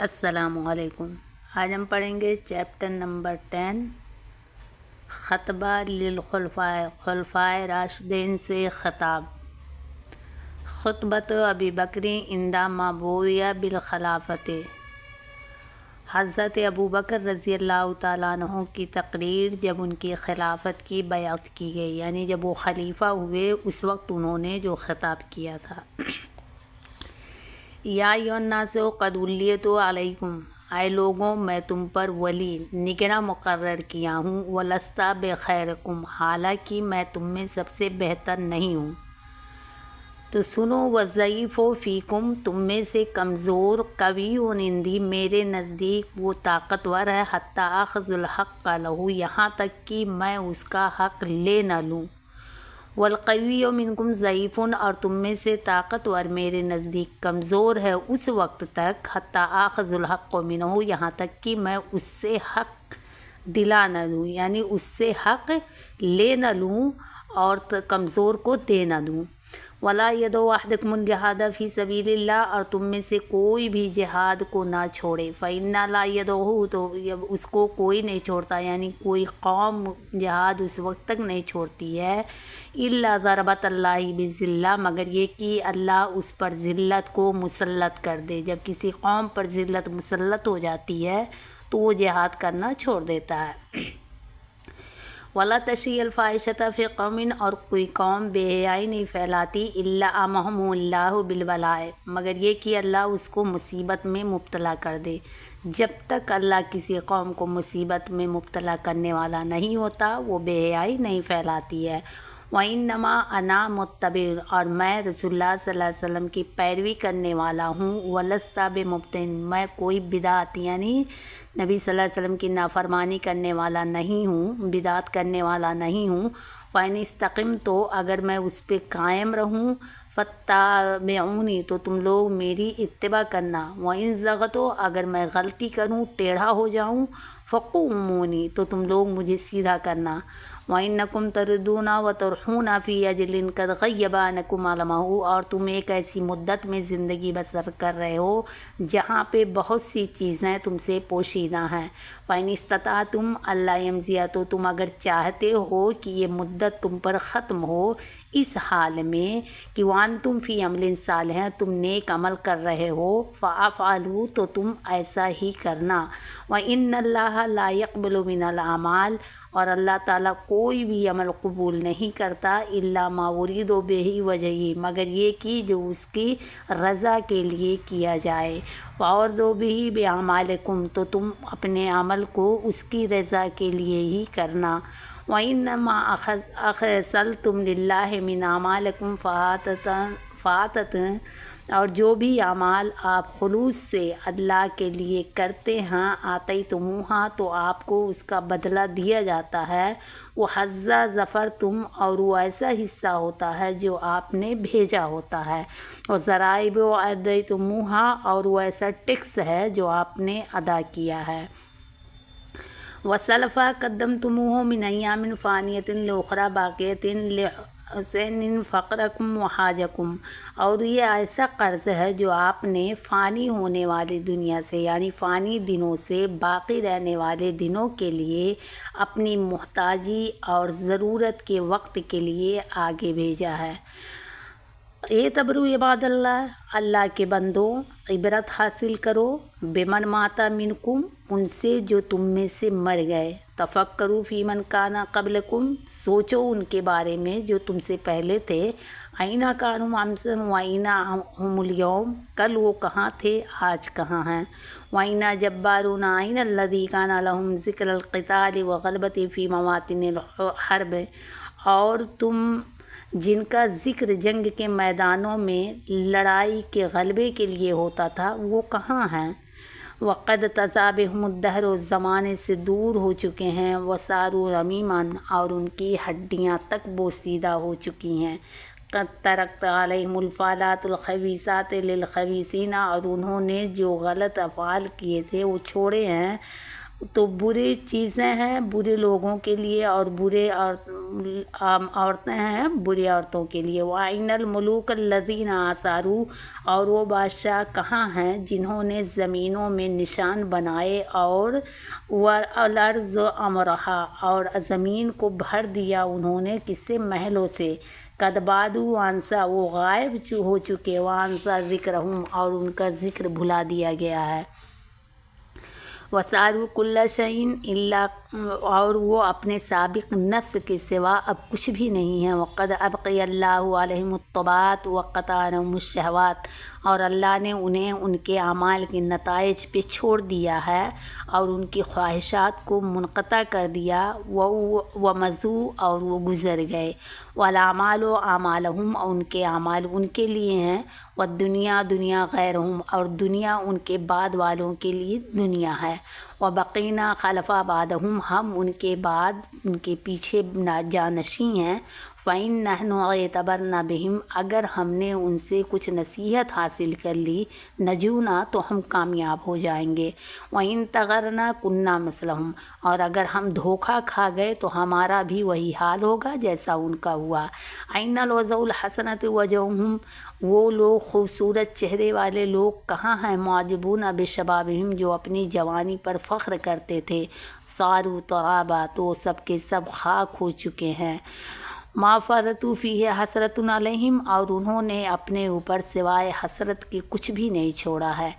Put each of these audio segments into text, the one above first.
السلام علیکم۔ آج ہم پڑھیں گے چیپٹر نمبر 10 خطبہ للخلفاء، خلفائے راشدین سے خطاب۔ خطبۃ ابی بکر عند ما بوئیہ بالخلافۃ، حضرت ابو بکر رضی اللہ تعالیٰ عنہ کی تقریر جب ان کی خلافت کی بیعت کی گئی، یعنی جب وہ خلیفہ ہوئے اس وقت انہوں نے جو خطاب کیا تھا۔ یا ایھا الناس قد ولیت علیکم، اے لوگوں میں تم پر ولی نگراں مقرر کیا ہوں، ولست بخیرکم، حالانکہ میں تم میں سب سے بہتر نہیں ہوں۔ تو سنو، والضعیف فیکم، تم میں سے کمزور، قوی عندی، میرے نزدیک وہ طاقتور ہے، حتی اخذ الحق لہ، یہاں تک کہ میں اس کا حق لے نہ لوں۔ والقوی منکم ضعیف، اور تم میں سے طاقتور میرے نزدیک کمزور ہے اس وقت تک، حتی آخذ الحق منہ، یہاں تک کہ میں اس سے حق دلا نہ لوں، یعنی اس سے حق لے نہ لوں اور کمزور کو دے نہ دوں۔ ولا یدع احدکم الجہاد فی سبیل اللہ، اور تم میں سے کوئی بھی جہاد کو نہ چھوڑے، فإن لا یدعہ، تو اس کو کوئی نہیں چھوڑتا، یعنی کوئی قوم جہاد اس وقت تک نہیں چھوڑتی ہے، الا ضربت اللہ بذلہ، مگر یہ کہ اللہ اس پر ذلت کو مسلط کر دے۔ جب کسی قوم پر ذلت مسلط ہو جاتی ہے تو وہ جہاد کرنا چھوڑ دیتا ہے۔ ولا تشیع الفاحشۃ فی قوم، اور کوئی قوم بے حیائی نہیں پھیلاتی، الا امہم اللہ بالبلاء، مگر یہ کہ اللہ اس کو مصیبت میں مبتلا کر دے۔ جب تک اللہ کسی قوم کو مصیبت میں مبتلا کرنے والا نہیں ہوتا وہ بے حیائی نہیں پھیلاتی ہے۔ وَإِنَّمَا أَنَا مُتَّبِعٌ، اور میں رسول اللہ صلی اللہ علیہ وسلم کی پیروی کرنے والا ہوں، وَلَسْتَ بِمُبْتَدِعٍ، میں کوئی بدعت یعنی نبی صلی اللہ علیہ وسلم کی نافرمانی کرنے والا نہیں ہوں، بدعت کرنے والا نہیں ہوں۔ فَإِنِ اسْتَقِمْ، تو اگر میں اس پہ قائم رہوں، فَاتَّبِعُونِ، تو تم لوگ میری اتباع کرنا، وَإِن زَغَغْتُ، اگر میں غلطی کروں ٹیڑھا ہو جاؤں، فَقُومُونِ، تو تم لوگ مجھے سیدھا کرنا۔ وَإِنَّكُمْ تَرِدُونَ وَتَرْحُونَ فِي أَجَلٍ قَدْ غَيَّبَ عَنْكُمْ عَلَمَهُ، اور تم ایک ایسی مدت میں زندگی بسر کر رہے ہو جہاں پہ بہت سی چیزیں تم سے پوشیدہ ہیں۔ فَإِنِ اسْتَطَعْتُمْ أَلَّا يَمْضِيَ، تو تم اگر چاہتے ہو کہ یہ مدت تم پر ختم ہو اس حال میں کہ وَأَنْتُمْ فِي عَمَلٍ صَالِحٍ، تم نیک عمل کر رہے ہو، فَافْعَلُوا، تو تم ایسا ہی کرنا۔ وَإِنَّ اللَّهَ لَا يَقْبَلُ مِنَ الْأَعْمَالِ، اور اللہ تعالیٰ کوئی بھی عمل قبول نہیں کرتا، الا ما یرید بہ وجہہ، مگر یہ کہ جو اس کی رضا کے لیے کیا جائے۔ فَأَرْضُوا بِهِ بِأَعْمَالِكُمْ، تو تم اپنے عمل کو اس کی رضا کے لیے ہی کرنا۔ وَإِنَّمَا أَخْلَصْتُمْ لِلَّهِ مِنْ أَعْمَالِكُمْ فَآتَتْ، اور جو بھی اعمال آپ خلوص سے اللہ کے لیے کرتے ہیں، آتیتموہا، تو آپ کو اس کا بدلہ دیا جاتا ہے۔ وَحَظًّا ظَفَرْتُمْ، اور وہ ایسا حصہ ہوتا ہے جو آپ نے بھیجا ہوتا ہے۔ وَضَرَائِبُ أَدَّیتُمُوہا، اور وہ ایسا ٹیکس ہے جو آپ نے ادا کیا ہے۔ وَسَلَفَ قَدَّمْتُمُوہُ مِنْ أَیَّامٍ فَانِیَةٍ لِأُخْرَىٰ بَاقِیَةٍ لِحُسْنِ فَقْرَکُمْ وَحَاجَکُمْ، اور یہ ایسا قرض ہے جو آپ نے فانی ہونے والی دنیا سے، یعنی فانی دنوں سے باقی رہنے والے دنوں کے لیے اپنی محتاجی اور ضرورت کے وقت کے لیے آگے بھیجا ہے۔ اعتبروا عباد اللہ کے بندوں، عبرت حاصل کرو، بمن مات منکم، ان سے جو تم میں سے مر گئے، تفکروا فی من کان قبلکم، سوچو ان کے بارے میں جو تم سے پہلے تھے، این کانوا امس وین ہم الیوم، کل وہ کہاں تھے آج کہاں ہیں، وین جبارون این الذی کان لہم ذکر القتال وغلبۃ فی مواطن الحرب، اور تم جن کا ذکر جنگ کے میدانوں میں لڑائی کے غلبے کے لیے ہوتا تھا وہ کہاں ہیں۔ وقد طغى بهم الدہر، زمانے سے دور ہو چکے ہیں، وصاروا رمیما، اور ان کی ہڈیاں تک بوسیدہ ہو چکی ہیں۔ قد ترکت علیہم الفعلات الخبیثات للخبیثین، اور انہوں نے جو غلط افعال کیے تھے وہ چھوڑے ہیں تو بری چیزیں ہیں برے لوگوں کے لیے اور برے عورتیں ہیں بری عورتوں کے لیے۔ وَأَيْنَ الْمُلُوكَ الَّذِينَ آثَرُوا، اور وہ بادشاہ کہاں ہیں جنہوں نے زمینوں میں نشان بنائے، اور وَالْأَرْضَ أَمْرَهَا، اور زمین کو بھر دیا انہوں نے کس سے؟ محلوں سے۔ قَدْ بَعْدُوا وَأَنْسَا، وہ غائب ہو چکے، وَأَنْسَا ذِكْرَهُمْ، اور ان کا ذکر بھلا دیا گیا ہے۔ وَسَارُوا كُلَّ شَيْءٍ إِلَّا، اور وہ اپنے سابق نفس کے سوا اب کچھ بھی نہیں ہیں۔ وَقَدْ أَبْقَيَ اللَّهُ عَلَيْهِمُ الطَّبَعَاتِ وَقَطَعَ عَنْهُمُ الشَّهَوَاتِ، اور اللہ نے انہیں ان کے اعمال کے نتائج پہ چھوڑ دیا ہے اور ان کی خواہشات کو منقطع کر دیا۔ وَمَضُوا، اور وہ گزر گئے۔ وَالْأَعْمَالُ أَعْمَالُهُمْ، اور ان کے اعمال ان کے لیے ہیں۔ وَالدُّنْيَا دنیا غَيْرُهُمْ، اور دنیا ان کے بعد والوں کے لیے دنیا ہے۔ وَبَقِينَا خَلَفَ بَعْدَهُمْ، ہم ان کے بعد ان کے پیچھے جانشین ہیں۔ فَإِن نَحْنُ اعْتَبَرْنَا بِهِمْ، اگر ہم نے ان سے کچھ نصیحت حاصل کر لی، نجونا، تو ہم کامیاب ہو جائیں گے۔ وَإِن تَغَرْنَا كُنَّا مِثْلَهُمْ، اور اگر ہم دھوکہ کھا گئے تو ہمارا بھی وہی حال ہوگا جیسا ان کا ہوا۔ أَيْنَ الْوَجْهُ الْحَسَنَةُ وَجْهُهُمْ، وہ لوگ خوبصورت چہرے والے لوگ کہاں ہیں؟ مُعْجِبُونَ بِشَبَابِهِمْ، جو اپنی جوانی پر فخر کرتے تھے۔ صاروا ترابا، تو سب کے سب خاک ہو چکے ہیں۔ ما فرطوا فیہ حسرۃ علیہم، اور انہوں نے اپنے اوپر سوائے حسرت کے کچھ بھی نہیں چھوڑا ہے۔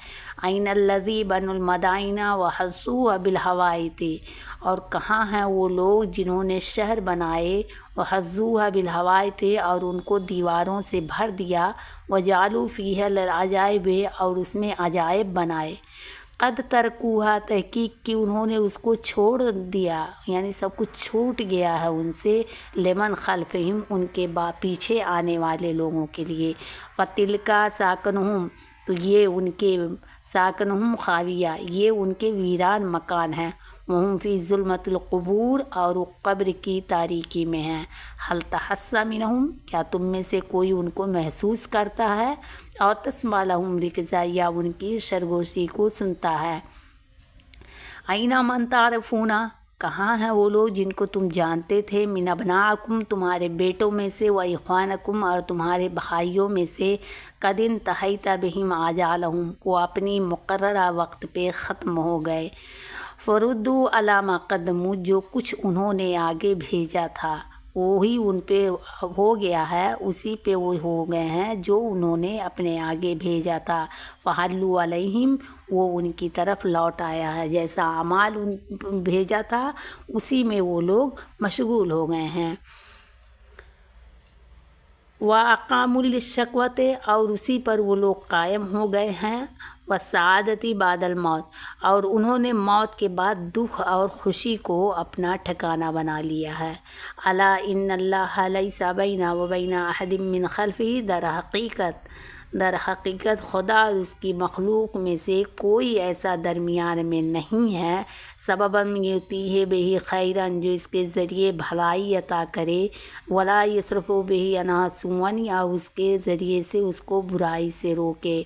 أَيْنَ الَّذِي بَنُوا الْمَدَائِنَ وَحَصُّوهَا بِالْحَوَائِطِ، اور کہاں ہیں وہ لوگ جنہوں نے شہر بنائے، وَحَصُّوهَا بِالْحَوَائِطِ، اور ان کو دیواروں سے بھر دیا، وَجَعَلُوا فِيهَا الْعَجَائِبَ، اور اس میں عجائب بنائے۔ قد ترکوہا، تحقیق کی انہوں نے اس کو چھوڑ دیا، یعنی سب کچھ چھوٹ گیا ہے ان سے۔ لمن خلفہم، ان کے پیچھے آنے والے لوگوں کے لیے۔ فتلکا ساکنہم، تو یہ ان کے ساکنہم خاویہ، یہ ان کے ویران مکان ہیں۔ وہم فی ظلمۃ القبور، اور وہ قبر کی تاریکی میں ہیں۔ حل تحس منہم، کیا تم میں سے کوئی ان کو محسوس کرتا ہے؟ اور تسمع لہم رکزا، یا ان کی سرگوشی کو سنتا ہے۔ أَيْنَ مَن تَعْرِفُونَ، کہاں ہیں وہ لوگ جن کو تم جانتے تھے؟ من ابناکم، تمہارے بیٹوں میں سے، و اخوانکم، اور تمہارے بھائیوں میں سے۔ قد انتہیت بہم آجالہم، وہ اپنی مقررہ وقت پہ ختم ہو گئے۔ فردوا علی ما قدموا، جو کچھ انہوں نے آگے بھیجا تھا وہی ان پہ ہو گیا ہے، اسی پہ وہ ہو گئے ہیں جو انہوں نے اپنے آگے بھیجا تھا۔ فحلوا علیہم، وہ ان کی طرف لوٹ آیا ہے، جیسا اعمال ان بھیجا تھا اسی میں وہ لوگ مشغول ہو گئے ہیں۔ وَأَقَامُوا لِلشَّكْوَةِ، اور اسی پر وہ لوگ قائم ہو گئے ہیں۔ وَالسَّعَادَةِ بَعْدَ الْمَوْتِ، اور انہوں نے موت کے بعد دکھ اور خوشی کو اپنا ٹھکانہ بنا لیا ہے۔ أَلَا إِنَّ اللَّهَ لَيْسَ بَيْنَهُ وَبَيْنَ أَحَدٍ مِّنْ خَلْفِهِ، در حقیقت خدا اور اس کی مخلوق میں سے کوئی ایسا درمیان میں نہیں ہے۔ سبباً یؤتیہ بہ خیراً، جو اس کے ذریعے بھلائی عطا کرے، ولا یصرف بہ عنہا سوءاً، یا اس کے ذریعے سے اس کو برائی سے روکے۔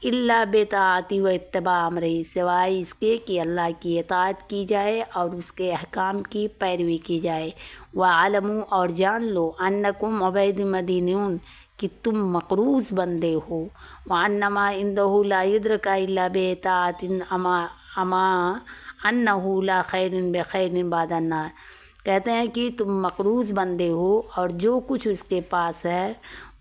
الا بطاعت و اتباع امرہ، سوائے اس کے کہ اللہ کی اطاعت کی جائے اور اس کے احکام کی پیروی کی جائے۔ وَاعْلَمُوا، اور جان لو، انکم عبید مدینون، کہ تم مقروض بندے ہو۔ وَأَنَّمَا عِندَهُ لَا يُدْرَكَ إِلَّا بِطَاعَةٍ أَمَا أَنَّهُ لَا خَيْرٌ بِخَيْرٍ بَعْدَ النَّارِ، کہتے ہیں کہ تم مقروض بندے ہو، اور جو کچھ اس کے پاس ہے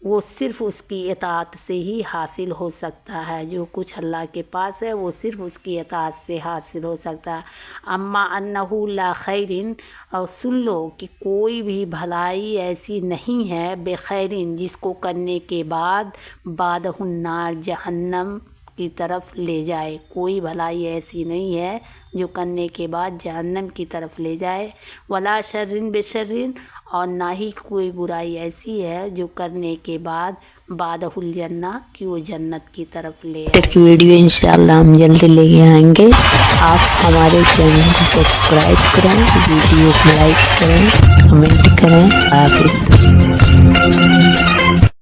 وہ صرف اس کی اطاعت سے ہی حاصل ہو سکتا ہے۔ جو کچھ اللہ کے پاس ہے وہ صرف اس کی اطاعت سے حاصل ہو سکتا ہے۔ اما انہ لا خیرن، اور سن لو کہ کوئی بھی بھلائی ایسی نہیں ہے بخیرن جس کو کرنے کے بعد بعدہ النار، جہنم کی طرف لے جائے۔ کوئی بھلائی ایسی نہیں ہے جو کرنے کے بعد جہنم کی طرف لے جائے۔ ولا شرن بشرن، اور نہ ہی کوئی برائی ایسی ہے جو کرنے کے بعد بعدہ الجنہ، کہ وہ جنت کی طرف لے آئے۔ ایک ویڈیو انشاءاللہ ہم جلدی لے کے آئیں گے، آپ ہمارے چینل کو سبسکرائب کریں، ویڈیو کو لائک کریں، کمنٹ کریں۔ حافظ۔